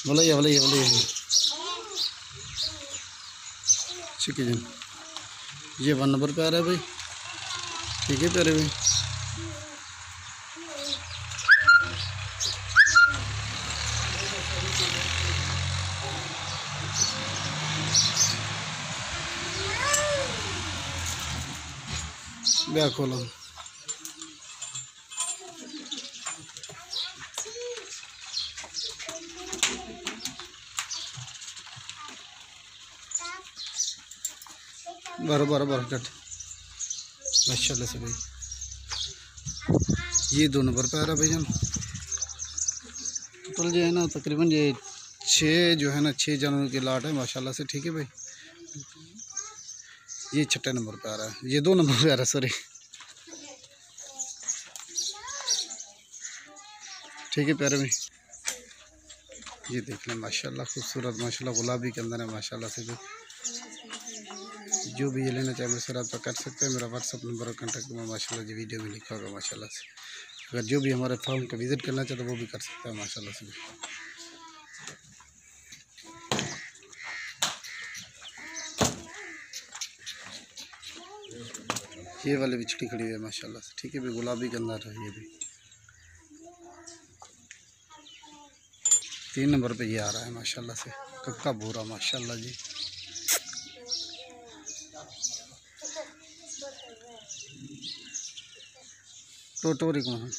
बोलिए बोलिए बोलिए। ठीक है जी, ये 1 नंबर पे आ रहा है भाई। ठीक है प्यारे भाई। ब्याह खोलो। बारह बारह बारह कट माशाल्लाह से भाई। ये 2 नंबर पे आ रहा है भाईजान। टोटल जो है ना तकरीबन ये 6 जो है ना 6 जानवरों की लाट है माशाल्लाह से। ठीक है भाई। ये 6 नंबर पे आ रहा है, ये 2 नंबर पे आ रहा है सॉरी। ठीक है प्यारे भाई। ये देख लें माशाल्लाह खूबसूरत माशाल्लाह गुलाबी के अंदर है माशाल्लाह से भाई। जो भी ये लेना चाहे मुझसे रब्ता कर सकते हैं। मेरा व्हाट्सअप नंबर और कॉन्टैक्ट नंबर माशाल्लाह जी वीडियो में लिखा होगा माशाल्लाह से। अगर जो भी हमारे फार्म का विज़िट करना चाहते वो भी कर सकता है माशाल्लाह से। ये वाली बिछड़ी खड़ी हुई है माशाल्लाह से। ठीक है भाई, गुलाबी के अंदर है ये भी। 3 नंबर पे ये आ रहा है माशाल्लाह से, कक्का भूरा माशाल्लाह जी। टोटोरी को है।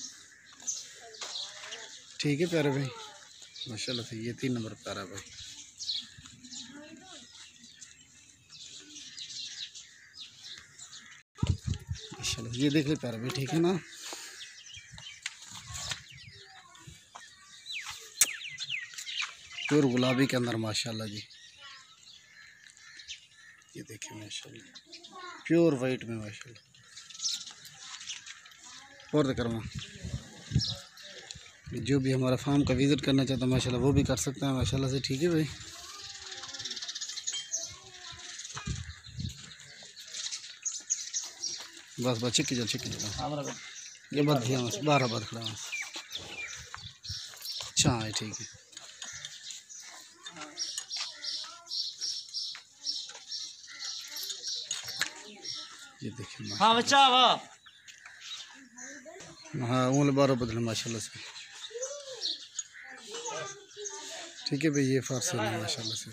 ठीक है प्यारे भाई माशाल्लाह से। ये 3 नंबर पे आ रहा है भाई। माशाल्लाह ये देख ले प्यारे भाई। ठीक है ना। प्योर गुलाबी के अंदर माशाल्लाह जी। ये देखिए माशाल्लाह प्योर वाइट में माशाल्लाह। और करमा जो भी हमारा फार्म का विज़िट करना चाहता है माशाल्लाह वो भी कर सकता है माशाल्लाह से। ठीक है भाई। बस बस चिक्की चल ये बात दिया 12 बार खड़ा। अच्छा है ठीक है। ये देखिए हाँ बच्चा वाह। हाँ उंगली 12 बदले माशाल्लाह से। ठीक है भाई। ये फारसी है माशाल्लाह से।